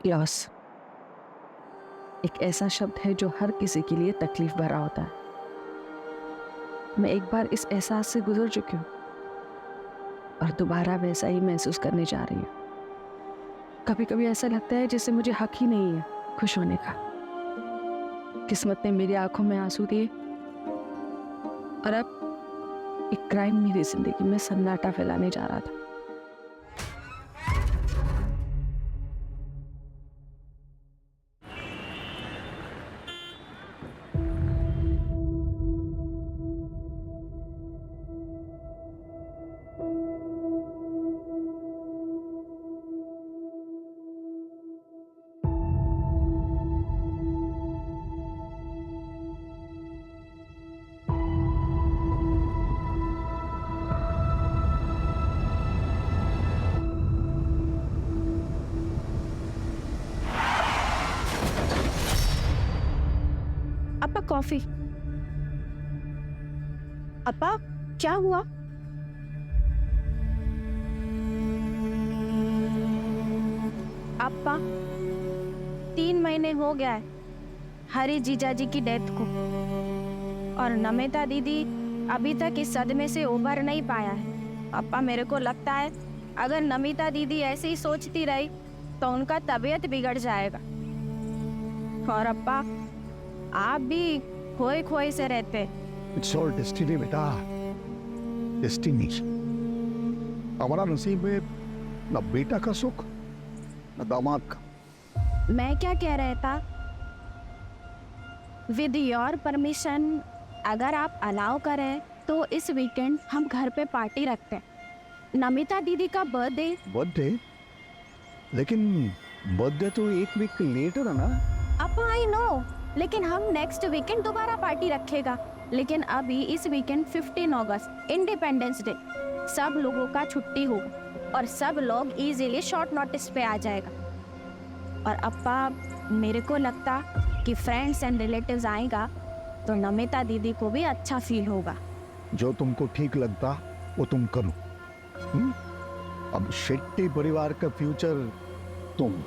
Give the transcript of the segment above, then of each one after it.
Loss एक ऐसा शब्द है जो हर किसी के लिए तकलीफ भरा होता है। मैं एक बार इस एहसास से गुजर चुकी हूँ और दोबारा वैसा ही महसूस करने जा रही हूँ। कभी कभी ऐसा लगता है जैसे मुझे हक ही नहीं है खुश होने का। किस्मत ने मेरी आंखों में आंसू दिए और अब एक क्राइम मेरी जिंदगी में सन्नाटा फैलाने जा रहा था। अपा कॉफी। अपा क्या हुआ? अपा 3 महीने हो गया है हरी जीजा जी की डेथ को और नमिता दीदी अभी तक इस सदमे से उबर नहीं पाया है। अपा मेरे को लगता है अगर नमिता दीदी ऐसे ही सोचती रही तो उनका तबीयत बिगड़ जाएगा। और अपा आप भी खोए खोए से रहते। इट्स ऑल डेस्टिनी बेटा, डेस्टिनी। हमारा नसीब में न बेटा का सुख न दामाद का। मैं क्या कह रहा था, विद योर परमिशन अगर आप अलाउ करें तो इस वीकेंड हम घर पे पार्टी रखते हैं। नमिता दीदी का बर्थडे। बर्थडे? लेकिन बर्थडे तो एक वीक लेट हो रहा ना। अब आई नो, लेकिन हम नेक्स्ट वीकेंड दोबारा पार्टी रखेगा। लेकिन अभी इस वीकेंड 15 अगस्त इंडिपेंडेंस डे, सब लोगों का छुट्टी होगा और सब लोग इजीली शॉर्ट नोटिस पे आ जाएगा। और अप्पा मेरे को लगता कि फ्रेंड्स एंड रिलेटिव्स आएगा तो नमिता दीदी को भी अच्छा फील होगा। जो तुमको ठीक लगता वो तुम करो। अब शेट्टी परिवार का फ्यूचर तुम।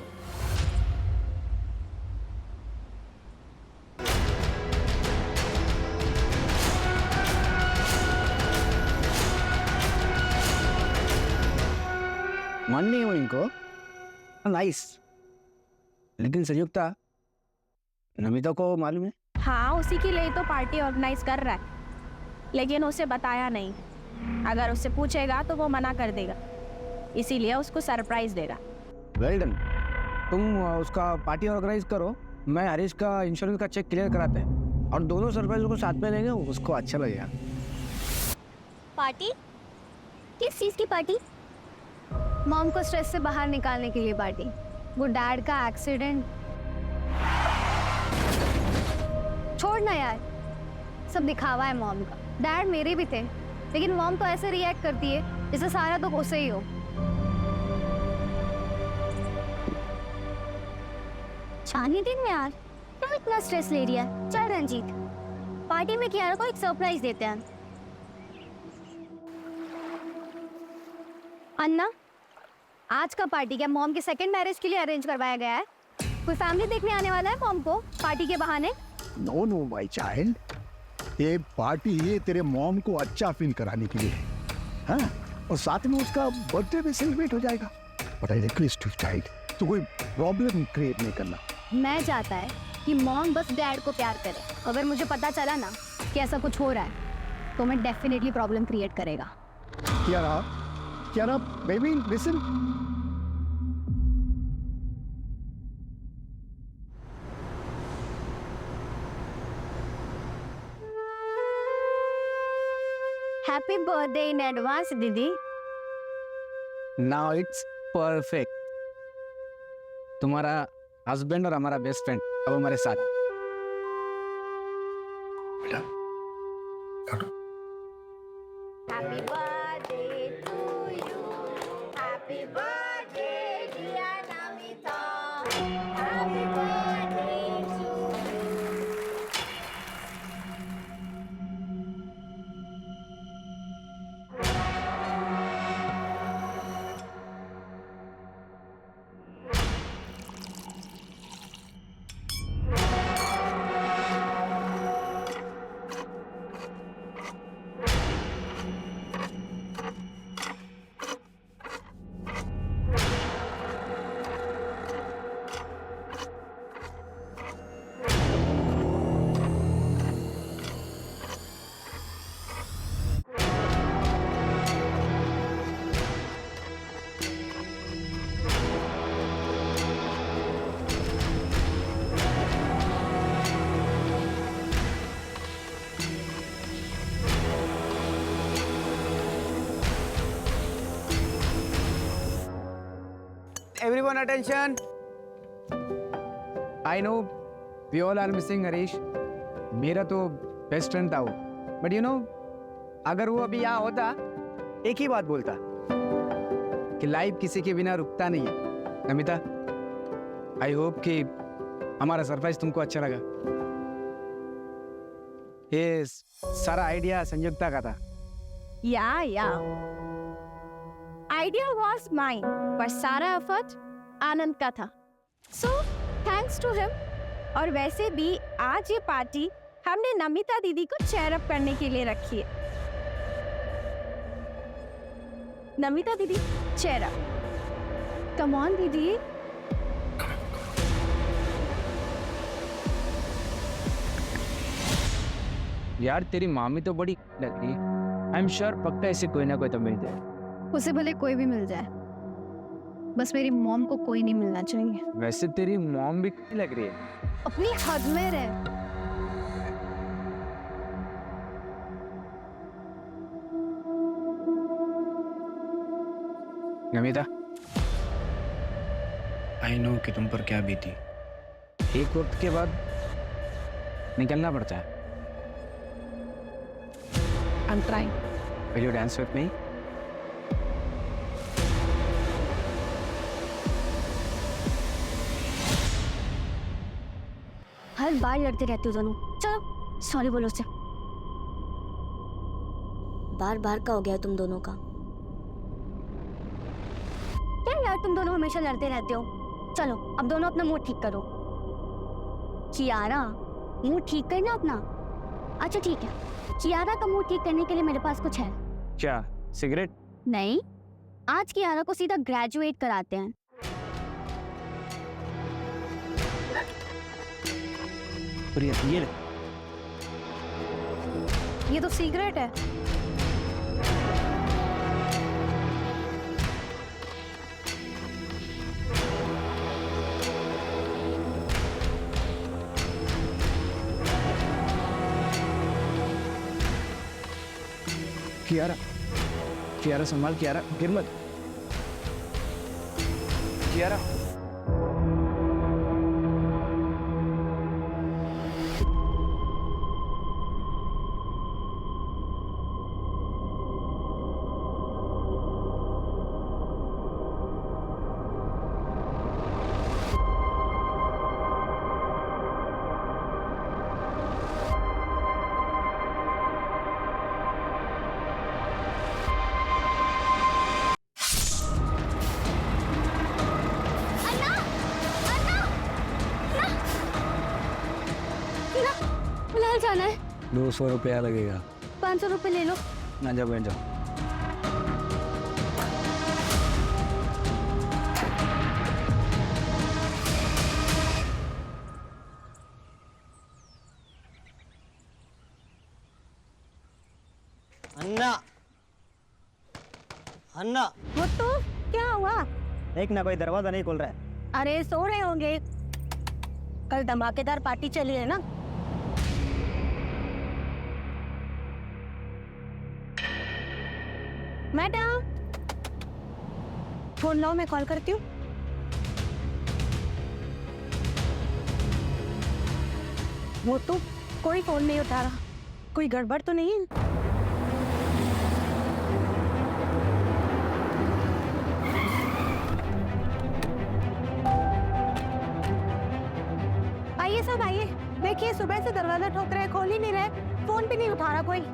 मन नहीं हुआ इनको। नाइस। लेकिन संयुक्ता, नमिता को मालूम है? हाँ, उसी के लिए तो पार्टी ऑर्गेनाइज कर रहा है, लेकिन उसे बताया नहीं। अगर उससे पूछेगा तो वो मना कर देगा, इसीलिए उसको सरप्राइज देगा। Well done. तुम उसका पार्टी ऑर्गेनाइज करो, मैं हरीश का इंश्योरेंस का चेक क्लियर कराते हैं और दोनों सरप्राइज को साथ में लेंगे, उसको अच्छा लगेगा। पार्टी? किस चीज की पार्टी? मॉम को स्ट्रेस से बाहर निकालने के लिए पार्टी। वो डैड का एक्सीडेंट। छोड़ ना यार, सब दिखावा है मॉम का। डैड मेरे भी थे, लेकिन मॉम तो ऐसे रिएक्ट करती है जैसे सारा दुख उसे ही हो। छानी दिन में यार क्यों इतना स्ट्रेस ले रही है? चल रंजीत, पार्टी में कियारा को एक सरप्राइज देते हैं। अन्ना, आज का पार्टी क्या मॉम के सेकंड मैरिज के लिए अरेंज करवाया गया है? कोई फैमिली देखने आने वाला है मॉम को पार्टी के बहाने? नो नो माय चाइल्ड, ये पार्टी ये तेरे मॉम को अच्छा फील कराने के लिए है। हाँ, और साथ में उसका बर्थडे भी सेलिब्रेट हो जाएगा। But I request you child, तो कोई प्रॉब्लम क्रिएट नहीं करना। मैं चाहता है कि मॉम बस डैड को प्यार करे। अगर मुझे पता चला ना कि ऐसा कुछ हो रहा है तो मैं डेफिनेटली प्रॉब्लम क्रिएट करेगा। क्या baby listen. Happy birthday in advance दीदी। Now it's perfect. तुम्हारा हस्बैंड और हमारा बेस्ट फ्रेंड अब हमारे साथ। बेटा happy birthday to you, happy birthday dear Namita, happy birthday to everyone attention. I know we all are missing Harish. मेरा तो बेस्ट फ्रेंड था वो. But you know, अगर वो अभी यहाँ होता, एक ही बात बोलता कि लाइफ किसी के बिना रुकता नहीं है. नमिता, आई होप कि हमारा सरप्राइज तुमको अच्छा लगा. ये सारा आइडिया संयुक्ता का था. Yeah. Idea was mine, पर सारा एफर्ट आनंद का था. So thanks to him. और वैसे भी आज ये पार्टी हमने नमिता दीदी को चेयर अप करने के लिए रखी है. नमिता दीदी चेयर अप. कम ऑन दीदी. यार तेरी मामी तो बड़ी लग रही है. आई एम श्योर पक्का ऐसे कोई ना कोई तो मिल जाए. उसे भले कोई भी मिल जाए, बस मेरी मॉम को कोई नहीं मिलना चाहिए. वैसे तेरी मॉम भी लग रही है. अपनी हद में रह. नमिता, आई नो कि तुम पर क्या बीती. एक वक्त के बाद निकलना पड़ता है. I'm trying. Will you dance with me? हर बार लड़ते रहते हो दोनों. चलो सॉरी बोलो उससे. बार बार का हो गया तुम दोनों का. क्या यार तुम दोनों हमेशा लड़ते रहते हो. चलो अब दोनों अपना मूड ठीक करो. कियारा, मूड ठीक करना अपना. अच्छा ठीक है, कियारा का मूड ठीक करने के लिए मेरे पास कुछ है. क्या सिगरेट? नहीं, आज कियारा को सीधा ग्रेजुएट कराते हैं. प्रिया, ये ले. ये तो सिगरेट है. कियारा, कियारा संभाल. कियारा गिर मत. कियारा. फिलहाल जाना है. 200 रुपया लगेगा. 500 रुपये ले लो. ना जाओ, बैठ जाओ. अन्ना, अन्ना, वो तो क्या हुआ? देख ना कोई दरवाजा नहीं खोल रहा है. अरे सो रहे होंगे. कल धमाकेदार पार्टी चली है ना. मैडम, फोन लाओ, मैं कॉल करती हूँ. वो तो कोई फोन नहीं उठा रहा. कोई गड़बड़ तो नहीं है? आइए सब आइए. देखिए सुबह से दरवाजा ठोक रहे, खोल ही नहीं रहे. फोन भी नहीं उठा रहा कोई.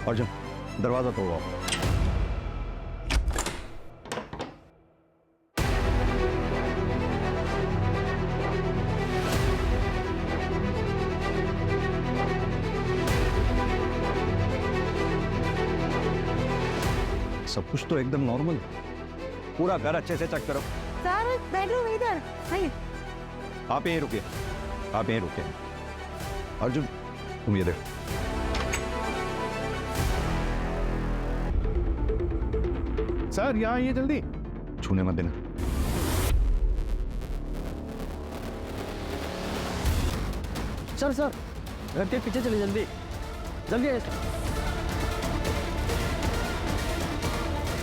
अर्जुन, दरवाजा तोड़ो. सब कुछ तो एकदम नॉर्मल. पूरा घर अच्छे से चेक करो. सर बेडरूम इधर. आइए. आप यहीं रुकिए, आप यहीं रुकिए. अर्जुन, तुम ये देखो. सर यहाँ ये जल्दी. छूने मत देना. सर सर घर के पीछे चलिए जल्दी जल्दी आइए।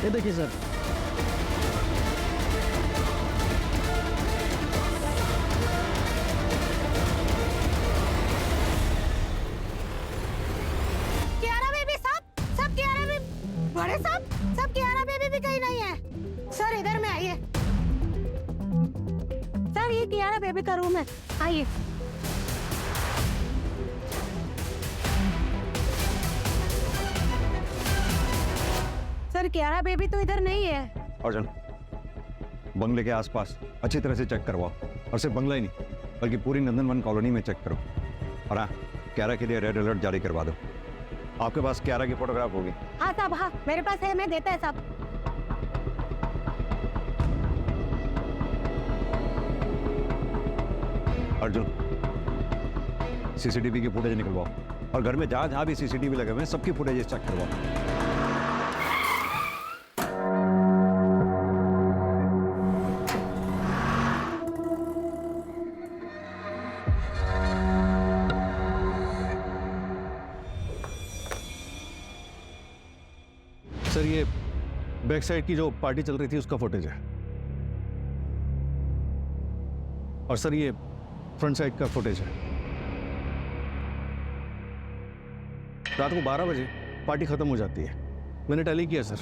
ये देखिए सर। कियारा बेबी सब कियारा बेबी, बड़े साहब सब कियारा बेबी भी कहीं नहीं है। सर इधर में आइए। सर ये कियारा बेबी का रूम है, आइए। सर कियारा बेबी तो इधर नहीं है। अर्जुन, बंगले के आसपास अच्छी तरह से चेक करवाओ, और सिर्फ बंगला ही नहीं बल्कि पूरी नंदनवन कॉलोनी में चेक करो। और हाँ, क्यारा के लिए रेड अलर्ट जारी करवा दो। आपके पास क्यारा की फोटोग्राफ होगी? हाँ साहब, हाँ मेरे पास है, मैं देता है साहब। अर्जुन, सीसीटीवी की फुटेज निकलवाओ, और घर में जहाँ जहाँ भी सीसीटीवी लगे हुए हैं सबकी फुटेज चेक करवाओ। सर ये बैक साइड की जो पार्टी चल रही थी उसका फुटेज है, और सर ये फ्रंट साइड का फुटेज है। रात को 12 बजे पार्टी खत्म हो जाती है। मैंने टैली किया सर,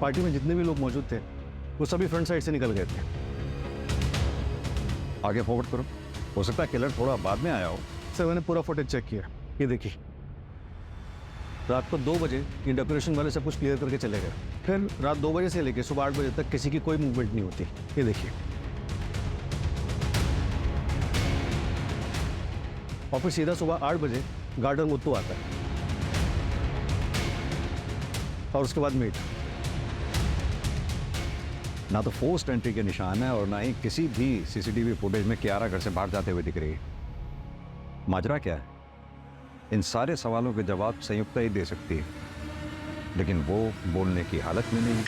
पार्टी में जितने भी लोग मौजूद थे वो सभी फ्रंट साइड से निकल गए थे। आगे फॉरवर्ड करो, हो सकता है किलर थोड़ा बाद में आया हो। सर मैंने पूरा फुटेज चेक किया, ये देखिए। रात को 2 बजे ये डेकोरेशन वाले सब कुछ क्लियर करके चले गए। फिर रात 2 बजे से लेकर सुबह 8 बजे तक किसी की कोई मूवमेंट नहीं होती, ये देखिए। और फिर सीधा सुबह 8 बजे गार्डन मुत्तू आता है, और उसके बाद मीट। ना तो फोर्स्ड एंट्री के निशान है और ना ही किसी भी सीसीटीवी फुटेज में कियारा घर से बाहर जाते हुए दिख रही है। माजरा क्या है? इन सारे सवालों के जवाब संयुक्ता ही दे सकती है, लेकिन वो बोलने की हालत में नहीं।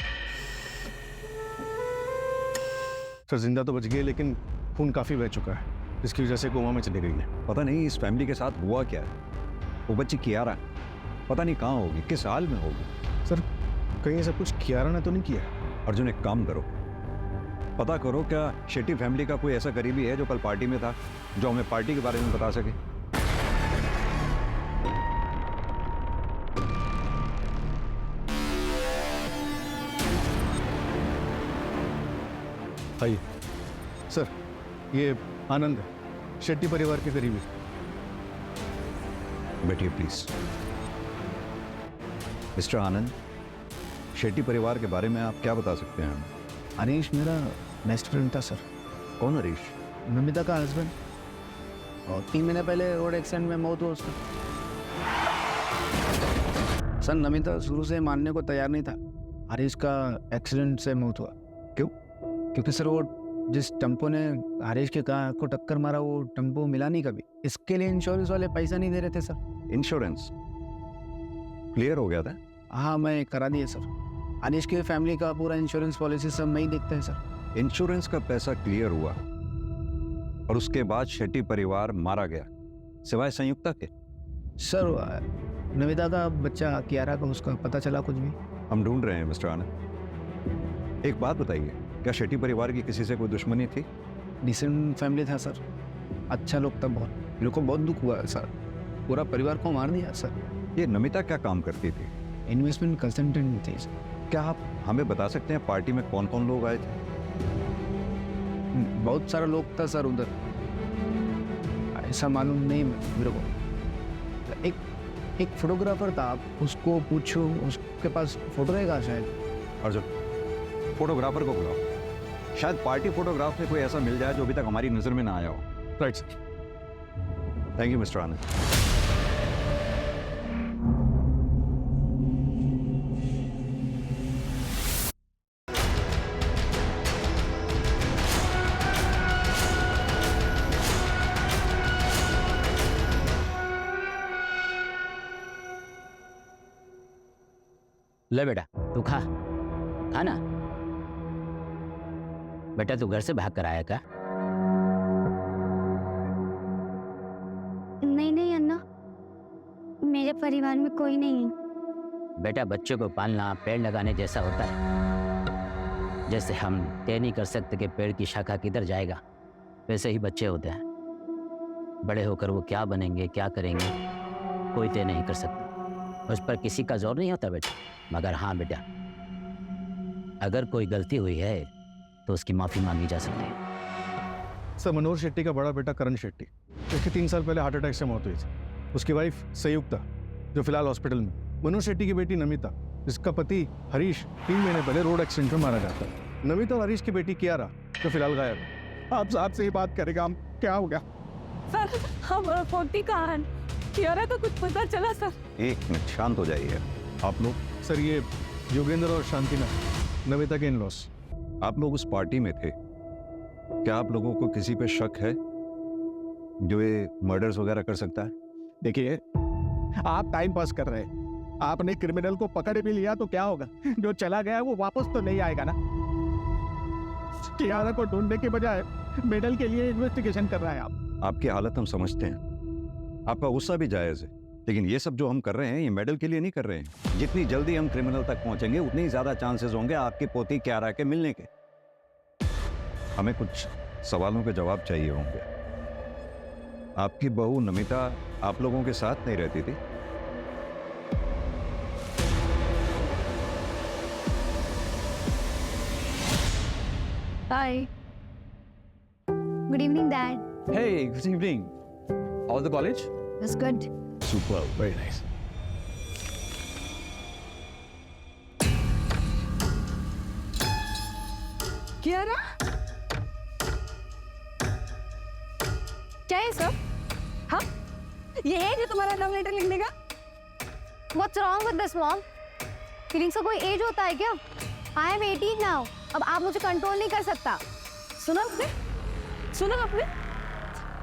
सर जिंदा तो बच गई, लेकिन खून काफी बह चुका है, जिसकी वजह से कोमा में चली गई है। पता नहीं इस फैमिली के साथ हुआ क्या है। वो बच्ची कियारा पता नहीं कहाँ होगी, किस हाल में होगी। सर कहीं ऐसा कुछ कियारा ने तो नहीं किया? अर्जुन, एक काम करो, पता करो क्या शेट्टी फैमिली का कोई ऐसा करीबी है जो कल पार्टी में था, जो हमें पार्टी के बारे में बता सके। आइए सर, ये आनंद है, शेट्टी परिवार के करीबी। बैठिए प्लीज। मिस्टर आनंद, शेट्टी परिवार के बारे में आप क्या बता सकते हैं? हरीश मेरा बेस्ट फ्रेंड था सर। कौन हरीश? नमिता का हस्बैंड, और 3 महीने पहले रोड एक्सीडेंट में मौत हुआ उसका। सर नमिता शुरू से मानने को तैयार नहीं था हरीश का एक्सीडेंट से मौत हुआ। क्यों? क्योंकि सर वो जिस टेम्पो ने हरीश के कार को टक्कर मारा वो टेम्पो मिला नहीं कभी। इसके लिए इंश्योरेंस वाले पैसा नहीं दे रहे थे सर। इंश्योरेंस क्लियर हो गया था? हाँ मैं करा दिया सर। हरीश की फैमिली का पूरा इंश्योरेंस पॉलिसी सब मैं ही देखता है सर। इंश्योरेंस का पैसा क्लियर हुआ और उसके बाद शेट्टी परिवार मारा गया, सिवाय संयुक्ता के? सर नमिता का बच्चा कियारा का उसका पता चला कुछ भी? हम ढूंढ रहे हैं मिस्टर आनंद। एक बात बताइए, क्या शेट्टी परिवार की किसी से कोई दुश्मनी थी? डिसेंट फैमिली था सर, अच्छा लोग था बहुत। मेरे को बहुत दुख हुआ सर, पूरा परिवार को मार दिया सर। ये नमिता क्या काम करती थी? इन्वेस्टमेंट कंसल्टेंट थी सर। क्या आप हमें बता सकते हैं पार्टी में कौन कौन लोग आए थे? बहुत सारा लोग था सर उधर, ऐसा मालूम नहीं मेरे को। एक फोटोग्राफर था, आप उसको पूछो, उसके पास फोटो रहेगा शायद। अर्जुन, फोटोग्राफर को बुलाओ, शायद पार्टी फोटोग्राफ में कोई ऐसा मिल जाए जो अभी तक हमारी नजर में ना आया हो। Right sir. Thank you mister Anand. ले बेटा तू खा ना। बेटा तू घर से भाग कर आया क्या? नहीं परिवार में कोई नहीं है। बेटा बच्चों को पालना पेड़ लगाने जैसा होता है। जैसे हम तय नहीं कर सकते कि पेड़ की शाखा किधर जाएगा, वैसे ही बच्चे होते हैं। बड़े होकर वो क्या बनेंगे क्या करेंगे कोई तय नहीं कर सकता, उस पर किसी का जोर नहीं होता बेटा। मगर हाँ बेटा, अगर कोई गलती हुई है तो उसकी माफ़ी मांगी जा सकती है। सर, मनोहर शेट्टी का बड़ा बेटा करण शेट्टी, जिसकी 3 साल पहले हार्ट अटैक से मौत हुई थी। उसकी वाइफ संयुक्ता, जो फिलहाल हॉस्पिटल में। मनोहर शेट्टी की बेटी नमिता, जिसका पति हरीश 3 महीने पहले रोड एक्सीडेंट में मारा जाता है। नमिता और हरीश की बेटी कियारा, जो फिलहाल गायब है। आप साहब से ही बात करेगा हम, क्या हो गया? सर हम फोर्टी कहाँ हैं? कियारा का कुछ पता चला सर? एक मिनट, शांत हो जाइए आप लोग। सर, ये योगेंद्र और शांतिना नमिता के इन-लॉस। आप लोग उस पार्टी में थे, क्या आप लोगों को किसी पे शक है जो ये मर्डर्स वगैरह कर सकता है? देखिए, आप टाइम पास कर रहे हैं। आपने क्रिमिनल को पकड़ भी लिया तो क्या होगा? जो चला गया वो वापस तो नहीं आएगा ना। कियारा को ढूंढने के बजाय मेडल के लिए इन्वेस्टिगेशन कर रहा है आप। आपकी हालत हम समझते हैं, आपका गुस्सा भी जायज़ है, लेकिन ये सब जो हम कर रहे हैं ये मेडल के लिए नहीं कर रहे हैं। जितनी जल्दी हम क्रिमिनल तक पहुंचेंगे उतनी ही ज्यादा चांसेस होंगे आपकी पोती कियारा के मिलने के। हमें कुछ सवालों के जवाब चाहिए होंगे। आपकी बहू नमिता आप लोगों के साथ नहीं रहती थी? Hi, good evening dad. Hey, good evening. All the college? That's good. Super, very nice. Kiara, क्या है सब? हाँ, ये है जो तुम्हारा लव लेटर लिखने का? What's wrong with this, mom? Feelings का कोई एज होता है क्या? I am 18 now. अब आप मुझे कंट्रोल नहीं कर सकता। सुना आपने? सुना आपने?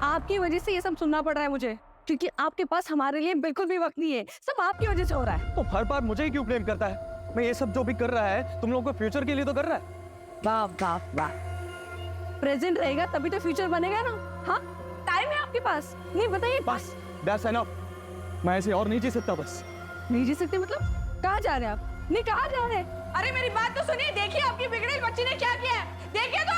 आपकी वजह से ये सब सुनना पड़ रहा है मुझे, क्योंकि आपके पास हमारे लिए बिल्कुल भी वक्त नहीं है। सब आपकी वजह से हो रहा है। तो हर बार मुझे ही क्यों ब्लेम करता है? मैं ये सब जो भी कर रहा है तुम लोगों को फ्यूचर के लिए तो कर रहा है। वाह वाह वाह, प्रेजेंट रहेगा तभी तो फ्यूचर बनेगा ना। हाँ, टाइम है आपके पास। नहीं बताइए। बस दैट्स एनफ। मैं ऐसे और नहीं जी सकता। बस नहीं जी सकते मतलब? कहाँ जा रहे हैं आप? नहीं, कहाँ जा रहे हैं? अरे मेरी बात तो सुनिए। देखिए आपकी बिगड़ेल बच्ची ने क्या किया है, देखिए तो।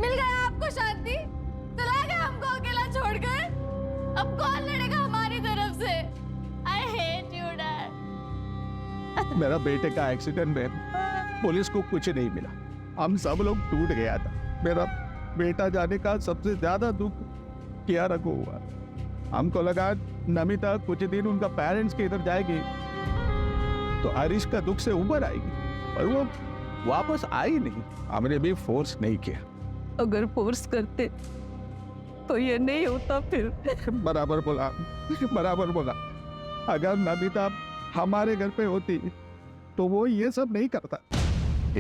मिल गया आपको शांति? चला गया हमको अकेला छोड़कर? अब कौन लड़ेगा हमारी तरफ से? I hate you, Dad. मेरा बेटे का एक्सीडेंट में पुलिस को कुछ नहीं मिला। हम सब लोग टूट गया था। मेरा बेटा जाने का सबसे ज्यादा दुख कियारा को हुआ। हमको लगा नमिता कुछ दिन उनका पेरेंट्स के इधर जाएगी तो हरीश का दुख से उबर आएगी, पर वो वापस आई नहीं। हमने भी फोर्स नहीं किया। अगर फोर्स करते तो ये नहीं होता फिर। बराबर बोला, बराबर बोला। अगर नमिता हमारे घर पे होती तो वो ये सब नहीं करता।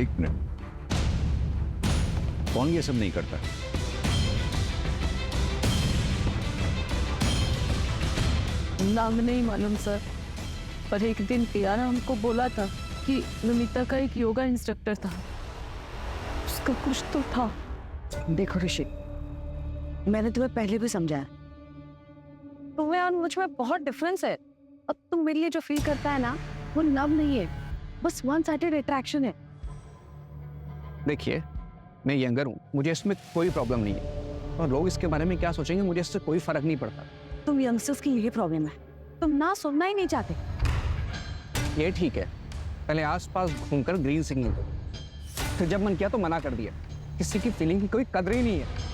एक मिनट, कौन ये सब नहीं करता? नाम नहीं मालूम सर, पर एक दिन कियारा हमको बोला था कि नमिता का एक योगा इंस्ट्रक्टर था, उसका कुछ तो था। देखो ऋषि, मैंने तुम्हें पहले भी समझाया, तुम्हें और मुझ में बहुत डिफरेंस है। अब तुम मेरे लिए जो फील करता है ना, वो लव नहीं है, बस वन साइडेड अट्रैक्शन है। देखिए, मैं यंगर हूँ, मुझे इसमें कोई प्रॉब्लम नहीं है, और लोग इसके बारे में क्या सोचेंगे मुझे इससे कोई फर्क नहीं पड़ता। तुम यंगस्टर्स की यही प्रॉब्लम है, तुम ना सुनना ही नहीं चाहते। ये ठीक है, पहले आसपास घूमकर ग्रीन सिग्नल दो, फिर जब मन किया तो मना कर दिया। किसी की फीलिंग की कोई कदर ही नहीं है।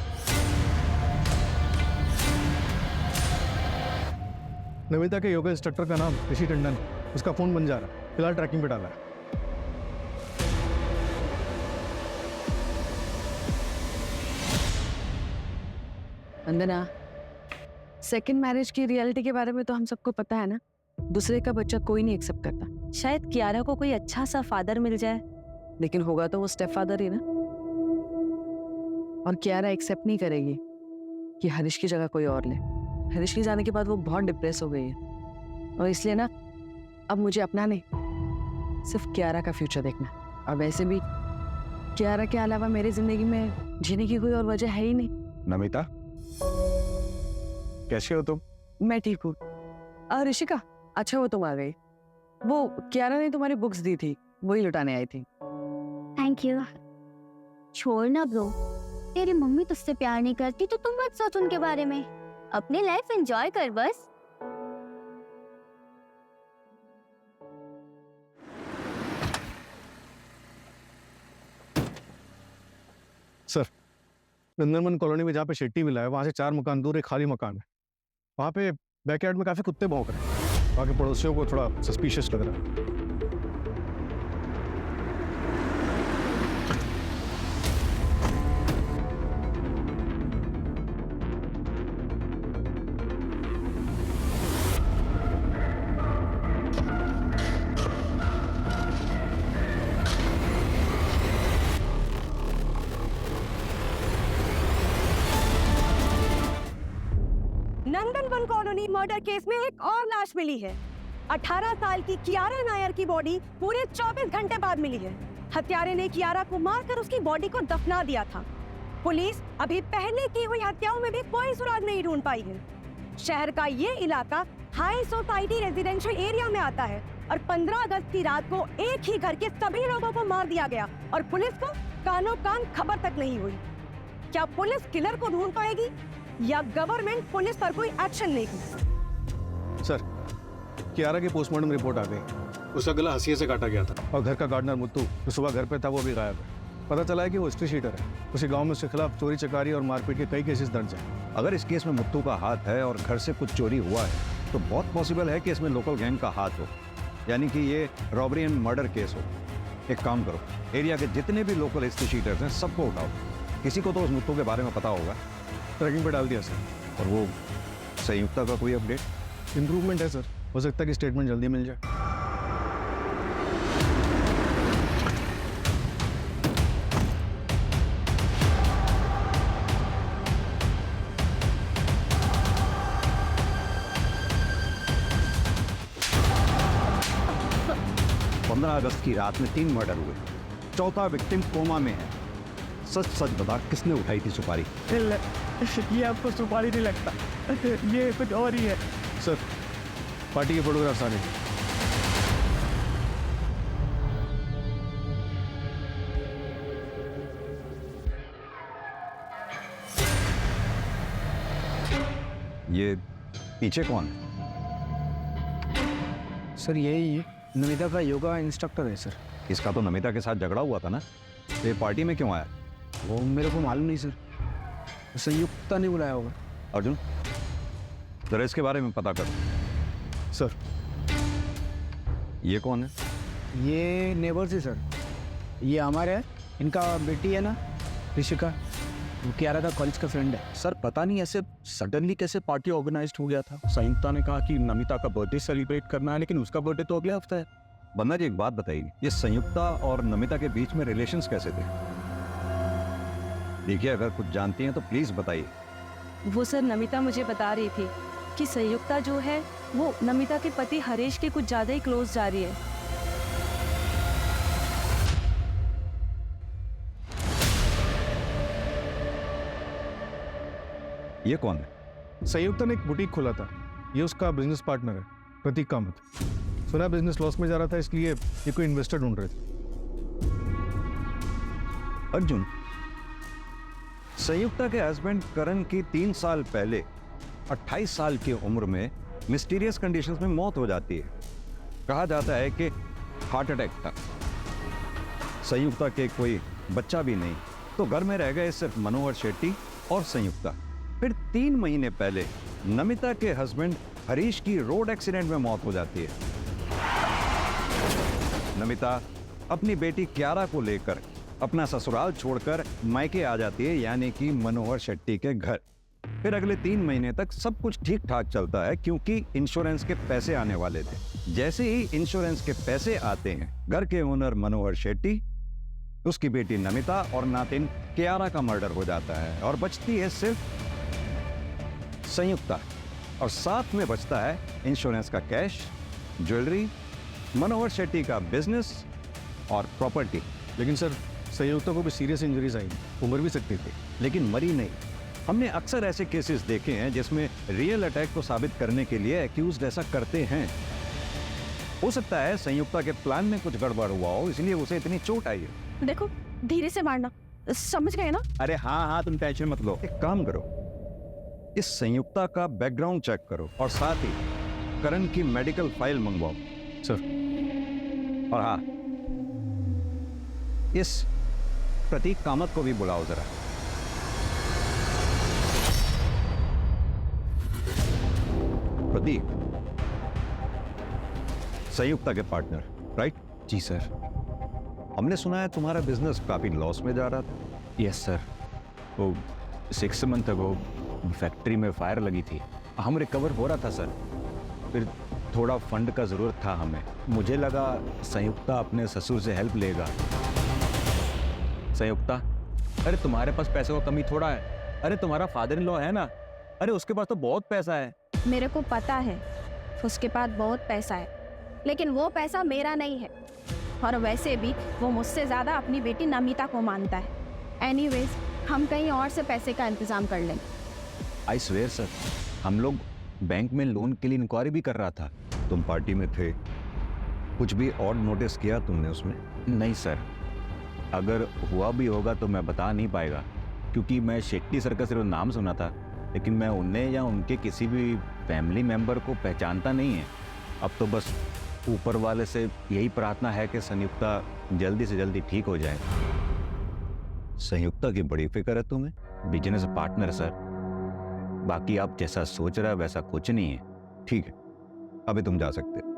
नमिता के योगा इंस्ट्रक्टर का नाम ऋषि टंडन, उसका फोन बन जा रहा है, फिलहाल ट्रैकिंग पे डाला है। वंदना, सेकंड मैरिज की रियलिटी के बारे में तो हम सबको पता है ना। दूसरे का बच्चा कोई नहीं एक्सेप्ट करता। शायद कियारा को कोई अच्छा सा फादर मिल जाए, लेकिन होगा तो वो स्टेप फादर ही ना। और कियारा एक्सेप्ट नहीं करेगी कि हरीश की जगह कोई और ले। हरीश के जाने के बाद वो बहुत डिप्रेस हो गई है, और इसलिए ना अब मुझे अपना नहीं, सिर्फ कियारा का फ्यूचर देखना है। और वैसे भी कियारा के अलावा मेरी जिंदगी में जीने की कोई और वजह है ही नहीं। नमिता, कैसे हो तुम? मैं ठीक हूँ। ऋषिका, अच्छा वो तुम आ गई। वो कियारा ने तुम्हारी बुक्स दी थी, वही लुटाने आई थी। Thank you. छोड़ ना ब्रो, तेरी मम्मी तुझसे प्यार नहीं करती तो तुम मत सोच उनके बारे में, अपनी लाइफ एंजॉय कर बस। सर, नंदनवन कॉलोनी में जहाँ पे शेट्टी मिला है, वहाँ से 4 मकान दूर एक खाली मकान है। वहाँ पे बैकयार्ड में काफी कुत्ते भौंक रहे हैं। वहाँ के पड़ोसियों को थोड़ा सस्पिशियस लग रहा है। नंदनवन कॉलोनी मर्डर केस में एक और लाश मिली है। 18 साल की कियारा नायर की बॉडी पूरे 24 घंटे बाद मिली है। हत्यारे ने कियारा को मारकर उसकी बॉडी को दफना दिया था। पुलिस अभी पहले की हुई हत्याओं में भी कोई सुराग नहीं ढूंढ पाई है। शहर का ये इलाका हाई सोसाइटी रेजिडेंशियल एरिया में आता है और 15 अगस्त की रात को एक ही घर के सभी लोगों को मार दिया गया और पुलिस को कानों कान खबर तक नहीं हुई। क्या पुलिस किलर को ढूंढ पाएगी या गवर्नमेंट पुलिस पर कोई एक्शन लेगी? सर, कियारा की पोस्टमार्टम रिपोर्ट आ गई। उसका गला हंसिए से काटा गया था और घर का गार्डनर मुत्तू जो सुबह घर पे था वो भी गायब है। पता चला है कि वो हिस्ट्री शीटर है। उसी गांव में उसके खिलाफ चोरी चकारी और मारपीट के कई केसेस दर्ज हैं। अगर इस केस में मुत्तू का हाथ है और घर से कुछ चोरी हुआ है तो बहुत पॉसिबल है कि इसमें लोकल गैंग का हाथ हो, यानी कि ये रॉबरी एंड मर्डर केस हो। एक काम करो, एरिया के जितने भी लोकल हिस्ट्री शीटर्स हैं सबको उठाओ। किसी को तो उस मुत्तू के बारे में पता होगा। ट्रैकिंग पे डाल दिया सर। और वो संयुक्ता का कोई अपडेट? इम्प्रूवमेंट है सर, हो सकता है कि स्टेटमेंट जल्दी मिल जाए। अगस्त की रात में 3 मर्डर हुए, चौथा विक्टिम कोमा में है। सच सच बता, किसने उठाई थी सुपारी? ये आपको सुपारी नहीं लगता, ये कुछ और ही है। सर, पार्टी के फोटोग्राफ्स आ गए। ये पीछे कौन है? सर यही नमिता का योगा इंस्ट्रक्टर है सर। इसका तो नमिता के साथ झगड़ा हुआ था ना, तो ये पार्टी में क्यों आया? वो मेरे को मालूम नहीं सर, संयुक्ता ने बुलाया होगा। अर्जुन, जरा इसके बारे में पता कर। सर, ये कौन है? ये नेबर्स है सर, ये हमारे है। इनका बेटी है ना ऋषिका, वो कियारा का कॉलेज का फ्रेंड है। सर पता नहीं ऐसे सडनली कैसे पार्टी ऑर्गेनाइज हो गया था। संयुक्ता ने कहा कि नमिता का बर्थडे सेलिब्रेट करना है, लेकिन उसका बर्थडे तो अगले हफ्ते है। बंदा जी, एक बात बताइए, ये संयुक्ता और नमिता के बीच में रिलेशंस कैसे थे? देखिए, अगर कुछ जानती हैं तो प्लीज बताइए। वो सर, नमिता मुझे बता रही थी कि संयुक्ता जो है वो नमिता के पति हरीश के कुछ ज्यादा ही क्लोज जा रही है। ये कौन है? संयुक्ता ने एक बुटीक खोला था, ये उसका बिजनेस पार्टनर है प्रतीक कामत। सुना बिजनेस लॉस में जा रहा था, इसलिए ये कोई इन्वेस्टर ढूंढ रहे थे। अर्जुन, संयुक्ता के हस्बैंड करण की 3 साल पहले 28 साल की उम्र में मिस्टीरियस कंडीशंस में मौत हो जाती है। कहा जाता है कि हार्ट अटैक था। संयुक्ता के कोई बच्चा भी नहीं, तो घर में रह गए सिर्फ मनोहर शेट्टी और संयुक्ता। फिर 3 महीने पहले नमिता के हस्बैंड हरीश की रोड एक्सीडेंट में मौत हो जाती है। नमिता अपनी बेटी कियारा को लेकर अपना ससुराल छोड़कर मायके आ जाती है, यानी कि मनोहर शेट्टी के घर। फिर अगले 3 महीने तक सब कुछ ठीक ठाक चलता है, क्योंकि इंश्योरेंस के पैसे आने वाले थे। जैसे ही इंश्योरेंस के पैसे आते हैं, घर के ओनर मनोहर शेट्टी, उसकी बेटी नमिता और नातिन कियारा का मर्डर हो जाता है और बचती है सिर्फ संयुक्ता। और साथ में बचता है इंश्योरेंस का कैश, ज्वेलरी, मनोहर शेट्टी का बिजनेस और प्रॉपर्टी। लेकिन सर संयुक्ता को भी सीरियस इंजरीज आई, वो मर भी सकती थी। लेकिन मरी नहीं। हमने अक्सर ऐसे केसेस देखे हैं जिसमें रियल अटैक को साबित करने के लिए एक्यूज्ड ऐसा करते हैं। हो सकता है संयुक्ता के प्लान में कुछ गड़बड़ हुआ हो, इसलिए उसे इतनी चोट आई है। देखो धीरे से मारना, समझ गए ना? अरे हाँ हाँ, तुम टेंशन मत लो। एक काम करो, इस संयुक्ता का बैकग्राउंड चेक करो और साथ ही करण की मेडिकल फाइल मंगवाओ। सर। और हाँ, इस प्रतीक कामत को भी बुलाओ जरा। प्रतीक, संयुक्ता के पार्टनर, राइट? जी सर। हमने सुना है तुम्हारा बिजनेस काफी लॉस में जा रहा था। Yes sir. वो 6 मंथ अगो फैक्ट्री में फायर लगी थी, हम रिकवर हो रहा था सर। फिर थोड़ा फंड का ज़रूरत था हमें। मुझे लगा संयुक्ता अपने ससुर से हेल्प लेगा। संयुक्ता, अरे तुम्हारे पास पैसे का कमी थोड़ा है। अरे तुम्हारा फादर इन लॉ है ना, अरे उसके पास तो बहुत पैसा है। मेरे को पता है उसके पास बहुत पैसा है, लेकिन वो पैसा मेरा नहीं है। और वैसे भी वो मुझसे ज़्यादा अपनी बेटी नमिता को मानता है। एनीवेज, हम कहीं और से पैसे का इंतज़ाम कर लेंगे। आई स्वेयर सर, हम लोग बैंक में लोन के लिए इंक्वायरी भी कर रहा था। तुम पार्टी में थे, कुछ भी और नोटिस किया तुमने उसमें? नहीं सर, अगर हुआ भी होगा तो मैं बता नहीं पाएगा, क्योंकि मैं शेट्टी सर का सिर्फ नाम सुना था, लेकिन मैं उन्हें या उनके किसी भी फैमिली मेंबर को पहचानता नहीं है। अब तो बस ऊपर वाले से यही प्रार्थना है कि संयुक्ता जल्दी से जल्दी ठीक हो जाए। संयुक्ता की बड़ी फिक्र है तुम्हें? बिजनेस पार्टनर सर, बाकी आप जैसा सोच रहे हैं वैसा कुछ नहीं है। ठीक है, अभी तुम जा सकते हो।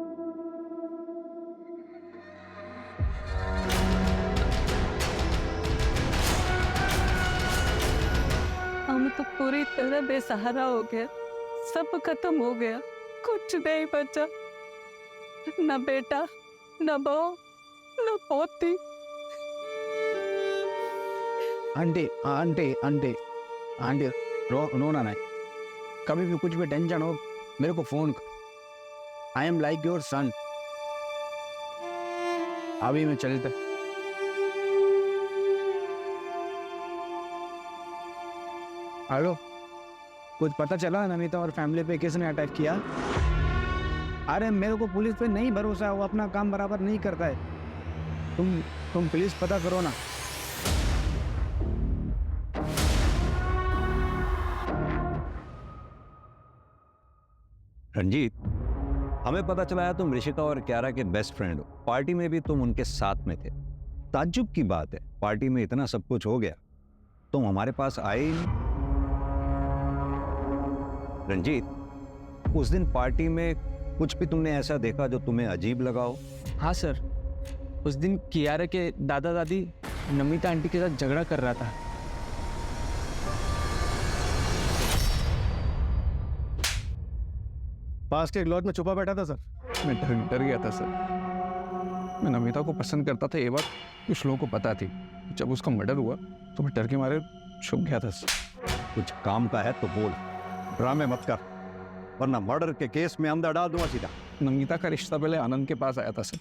हम तो पूरी तरह बेसहारा हो गए, सब खत्म हो गया, कुछ नहीं बचा, न बेटा, न बहू, न पोती। आंटी आंटी आंटी आंटी, रोना नहीं। कभी भी कुछ भी टेंशन हो मेरे को फोन कर। I am like your son. अभी मैं चलता। हेलो, कुछ पता चला नमिता और फैमिली पे किसने अटैक किया? अरे मेरे को पुलिस पे नहीं भरोसा, वो अपना काम बराबर नहीं करता है। तुम प्लीज पता करो ना। रंजीत, हमें पता चला है तुम ऋषिता और क्यारा के बेस्ट फ्रेंड हो। पार्टी में भी तुम उनके साथ में थे। ताज्जुब की बात है, पार्टी में इतना सब कुछ हो गया, तुम हमारे पास आए ही नहीं। रंजीत, उस दिन पार्टी में कुछ भी तुमने ऐसा देखा जो तुम्हें अजीब लगा हो? हाँ सर, उस दिन कियारा के दादा दादी नमिता आंटी के साथ झगड़ा कर रहा था। पास के एक लॉज में छुपा बैठा था सर। मैं डर गया था सर। मैं नमिता को पसंद करता था, ये बात कुछ लोगों को पता थी। जब उसका मर्डर हुआ तो मैं डर के मारे छुप गया था सर। कुछ काम का है तो बोल, ड्रामे मत कर, वरना मर्डर के केस में अंदर डाल दूंगा सीधा। नमिता का रिश्ता पहले आनंद के पास आया था सर,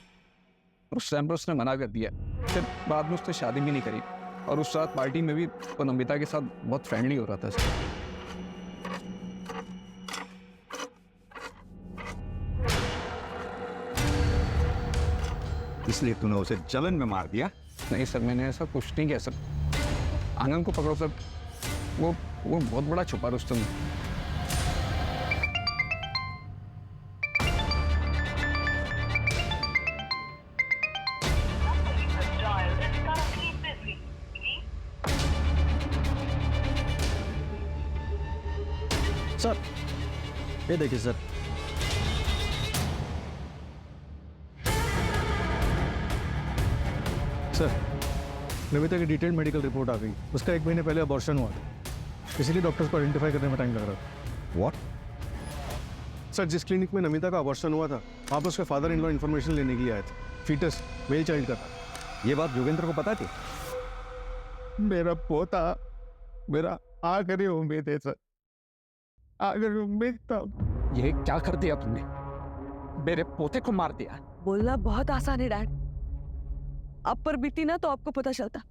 उस टाइम पर उसने मना कर दिया। फिर बाद में उसने शादी भी नहीं करी, और उस रात पार्टी में भी वो नमिता के साथ बहुत फ्रेंडली हो रहा था सर। इसलिए तूने उसे जलन में मार दिया? नहीं सर, मैंने ऐसा कुछ नहीं किया सर। आनंद को पकड़ो सर, वो बहुत बड़ा छुपा रुस्तम है। सर ये देखिए सर, सर नमिता की डिटेल्ड मेडिकल रिपोर्ट आ गई। उसका 1 महीने पहले अबॉर्शन हुआ था, इसीलिए डॉक्टर्स को आइडेंटिफाई करने में टाइम लग रहा था। व्हाट? सर जिस क्लिनिक में नमिता का अबॉर्शन हुआ था, वहाँ पर उसके फादर इन लॉ इन्फॉर्मेशन लेने के लिए आए थे। फीटस मेल चाइल्ड का था। ये बात योगेंद्र को पता थी? मेरा पोता मेरा आखिरी उम्मीद है सर, आखिरी उम्मीद था। ये क्या कर दिया तुमने? मेरे पोते को मार दिया। बोलना बहुत आसान है डैड, आप पर बीती ना तो आपको पता चलता।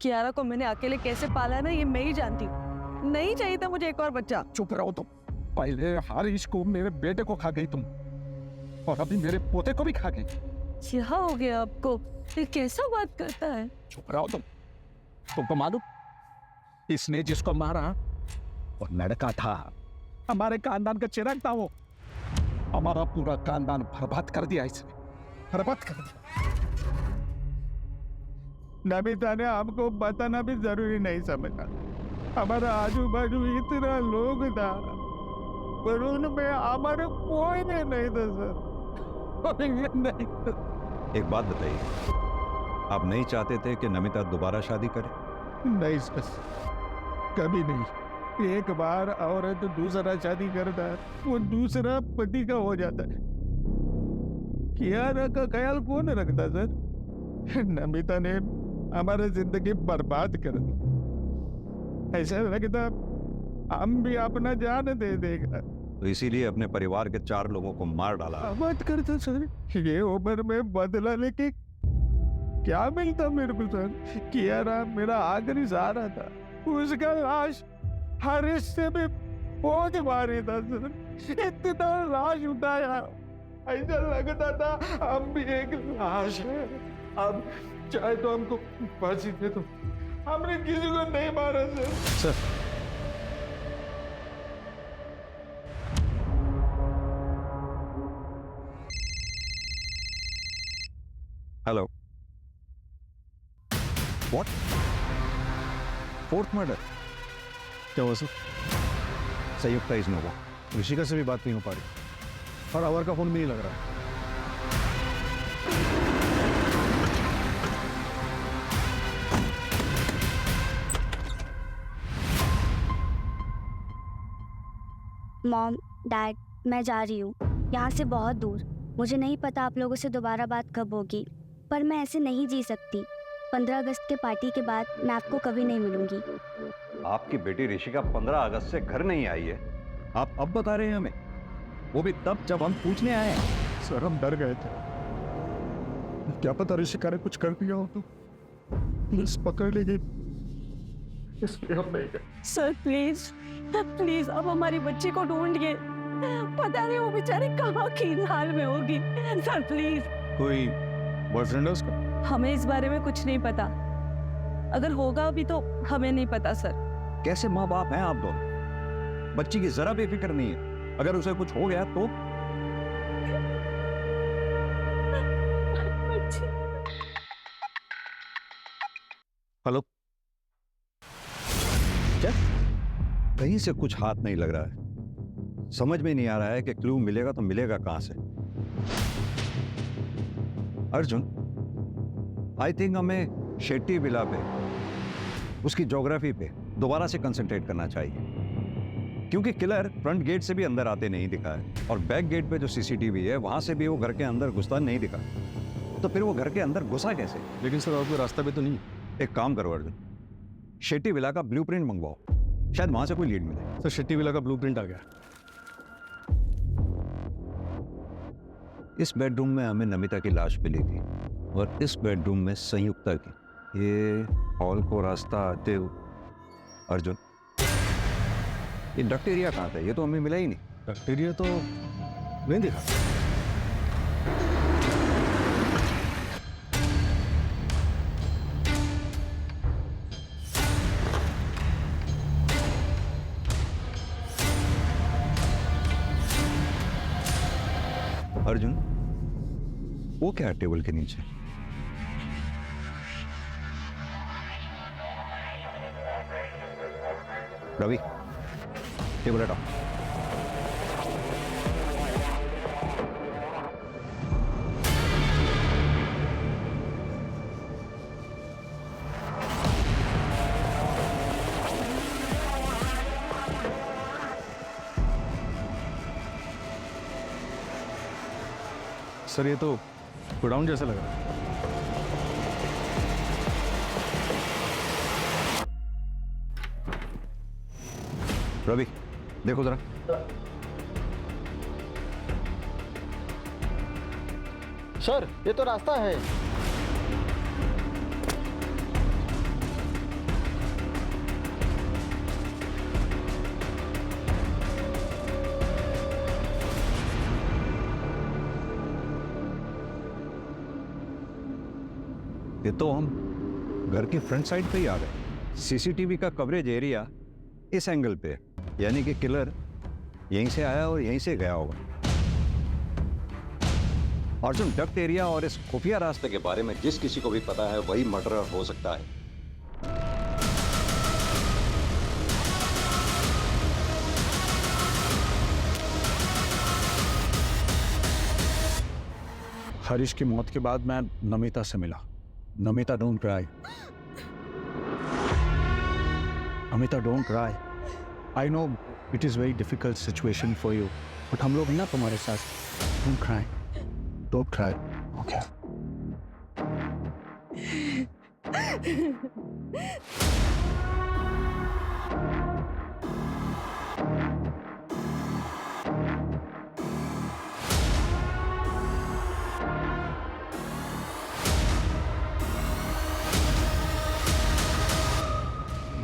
कियारा को मैंने अकेले कैसे पाला है ना, ये मैं ही जानती हूँ। नहीं चाहिए था मुझे एक और बच्चा। चुप रहो तुम। पहले हारिश को, मेरे बेटे को खा गई तुम, और अभी मेरे पोते को भी खा गई। क्या हो गया आपको? ये कैसा बात करता है? चुप रहो तुम। तुमको मालूम, इसने जिसको मारा वो लड़का था, हमारे खानदान का चिराग था। वो हमारा पूरा खानदान बर्बाद कर दिया इसने, बर्बाद कर दिया। नमिता ने हमको बताना भी जरूरी नहीं समझा। हमारा आजू बाजू इतना लोग था, पर उनमें हमारे कोई नहीं था सर। नहीं था। एक बात बताइए, आप नहीं चाहते थे कि नमिता दोबारा शादी करे? नहीं सर, कभी नहीं। एक बार औरत दूसरा शादी करता है, वो दूसरा पति का हो जाता है। कियारा का ख्याल कौन रखता सर? नमिता ने हमारी जिंदगी बर्बाद कर दी। ऐसा लगता हम भी अपना जान दे देगा। तो इसीलिए अपने परिवार के 4 लोगों को मार डाला। मत करता सर, ये उम्र में बदला लेके क्या मिलता मेरे को सर? कियारा मेरा आखिरी सहारा था। उसका लाश हर रिश्ते में बहुत भारी था सर। इतना लाश उठाया, ऐसा लगता था हम भी एक लाश है। अब चाहे तो हमको फांसी दे दो, हमने किसी को नहीं मारा sir. Hello, what? 4th murder? क्या हुआ सर? संयुक्ता इज नोवा। ऋषिका से भी बात नहीं हो पा रही, और अवर का फोन भी नहीं लग रहा है। मॉम, डैड, मैं जा रही हूँ यहाँ से बहुत दूर। मुझे नहीं पता आप लोगों से दोबारा बात कब होगी, पर मैं ऐसे नहीं जी सकती। 15 अगस्त के पार्टी के बाद मैं आपको कभी नहीं मिलूंगी। आपकी बेटी ऋषिका 15 अगस्त से घर नहीं आई है, आप अब बता रहे हैं हमें? वो भी तब जब हम पूछने आए हैं। सर हम डर गए थे, क्या पता ऋषिका ने कुछ कर दिया हो तो पुलिस पकड़ लेगी, इसलिए हम नहीं गए। सर प्लीज प्लीज, अब हमारी बच्ची को ढूंढिए। पता नहीं वो बेचारी कहाँ की हाल में होगी। Sir please. कोई बॉयफ्रेंड है उसका? हमें इस बारे में कुछ नहीं पता, अगर होगा भी तो हमें नहीं पता सर। कैसे माँ बाप हैं आप दोनों? बच्ची की जरा भी फिक्र नहीं है, अगर उसे कुछ हो गया तो? हेलो, क्या? कहीं से कुछ हाथ नहीं लग रहा है। समझ में नहीं आ रहा है कि क्लू मिलेगा तो मिलेगा कहां से। अर्जुन, आई थिंक हमें शेट्टी विला पे, उसकी ज्योग्राफी पे दोबारा से कंसंट्रेट करना चाहिए, क्योंकि किलर फ्रंट गेट से भी अंदर आते नहीं दिखा है, और बैक गेट पे जो सीसीटीवी है वहां से भी वो घर के अंदर घुसता नहीं दिखा। तो फिर वो घर के अंदर घुसा कैसे? लेकिन सर और कोई रास्ता भी तो नहीं। एक काम करो अर्जुन, शेट्टी विला का ब्लूप्रिंट मंगवाओ, शायद वहां से कोई लीड मिले। सर शेट्टी विला का ब्लूप्रिंट आ गया। इस बेडरूम में हमें नमिता की लाश मिली थी, और इस बेडरूम में संयुक्ता की। ये हॉल को रास्ता आते हुए अर्जुन, ये डक्ट एरिया कहाँ था? ये तो हमें मिला ही नहीं। डक्ट एरिया तो नहीं दिखा। अर्जुन, वो क्या है टेबल के नीचे? रवि, टेबल हटाओ। सर ये तो गोडाउन जैसा लग रहा है। रवि, देखो जरा। सर ये तो रास्ता है। ये तो हम घर के फ्रंट साइड पे ही आ गए। सीसीटीवी का कवरेज एरिया इस एंगल पे, यानी कि किलर यहीं से आया और यहीं से गया होगा। अर्जुन, डक्ट एरिया और इस खुफिया रास्ते के बारे में जिस किसी को भी पता है वही मर्डरर हो सकता है। हरीश की मौत के बाद मैं नमिता से मिला। Namita, don't cry. Namita, don't cry. I know it is very difficult situation for you, but हम लोग हैं ना तुम्हारे साथ। Don't cry, don't cry, okay?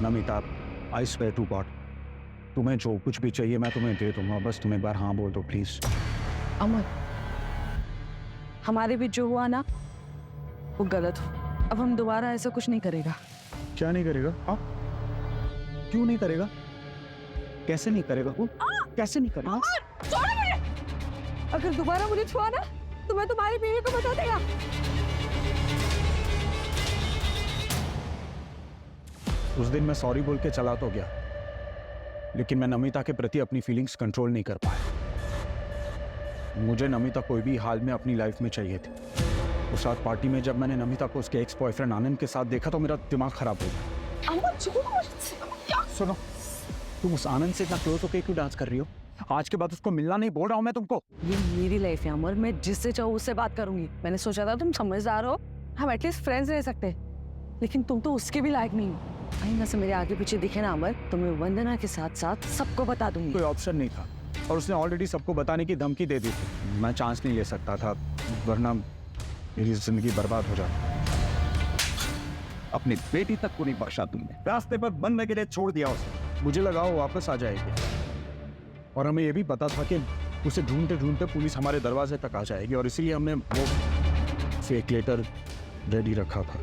Namita, I swear to God, तुम्हें जो कुछ भी चाहिए मैं तुम्हें दे दूंगा, बस तुम एक बार हाँ बोल दो प्लीज। अमर, हमारे बीच जो हुआ ना वो गलत हो। अब हम दोबारा ऐसा कुछ नहीं करेगा। क्या नहीं करेगा? हाँ, क्यों नहीं करेगा? कैसे नहीं करेगा? वो कैसे नहीं करेगा? छोड़ो मुझे। अगर दोबारा मुझे छुआ ना तो मैं तुम्हारी बीवी को बता देगा। उस दिन मैं सॉरी बोल के चला तो गया, लेकिन मैं नमिता के प्रति अपनी फीलिंग्स कंट्रोल नहीं कर पाया। मुझे नमिता कोई भी हाल में अपनी लाइफ में चाहिए थी। उस रात पार्टी में जब मैंने नमिता को उसके एक्स बॉयफ्रेंड आनंद के साथ देखा तो मेरा दिमाग खराब हो गया। सुनो, तुम उस आनंद से इतना क्लोज होकर क्यों डांस कर रही हो? आज के बाद उसको मिलना नहीं बोल रहा हूँ मैं तुमको। ये मेरी लाइफ है अमर, मैं जिससे चाहूँ उससे बात करूंगी। मैंने सोचा था तुम समझदार हो, हम एटलीस्ट फ्रेंड्स रह सकते, लेकिन तुम तो उसके भी लायक नहीं हो। आईना से मेरे आगे पीछे दिखे ना अमर, तो मैं वंदना के साथ साथ सबको बता दूंगी। कोई ऑप्शन नहीं था और उसने ऑलरेडी सबको बताने की धमकी दे दी थी। मैं चांस नहीं ले सकता था, वरना मेरी जिंदगी बर्बाद हो जाती। अपनी बेटी तक को नहीं बख्शा तुमने, रास्ते पर बनने के लिए छोड़ दिया उसे। मुझे लगा वो वापस आ जाएगी, और हमें यह भी पता था कि उसे ढूंढते ढूंढते पुलिस हमारे दरवाजे तक आ जाएगी, और इसीलिए हमने वो फेक लेटर रेडी रखा था।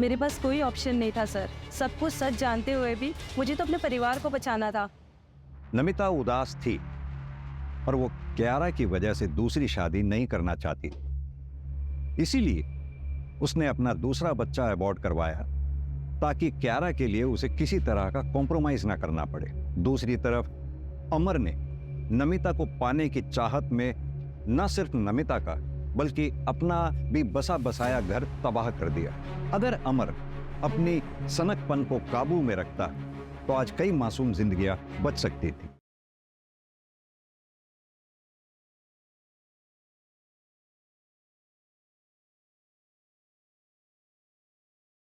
मेरे पास कोई ऑप्शन नहीं था सर। सब कुछ सच जानते हुए भी मुझे तो अपने परिवार को बचाना था। नमिता उदास थी और वो क्यारा की वजह से दूसरी शादी नहीं करना चाहती, इसीलिए उसने अपना दूसरा बच्चा अबॉर्ट करवाया ताकि क्यारा के लिए उसे किसी तरह का कॉम्प्रोमाइज ना करना पड़े। दूसरी तरफ अमर ने नमिता को पाने की चाहत में न सिर्फ नमिता का बल्कि अपना भी बसा बसाया घर तबाह कर दिया। अगर अमर अपनी सनकपन को काबू में रखता तो आज कई मासूम जिंदगियां बच सकती थी।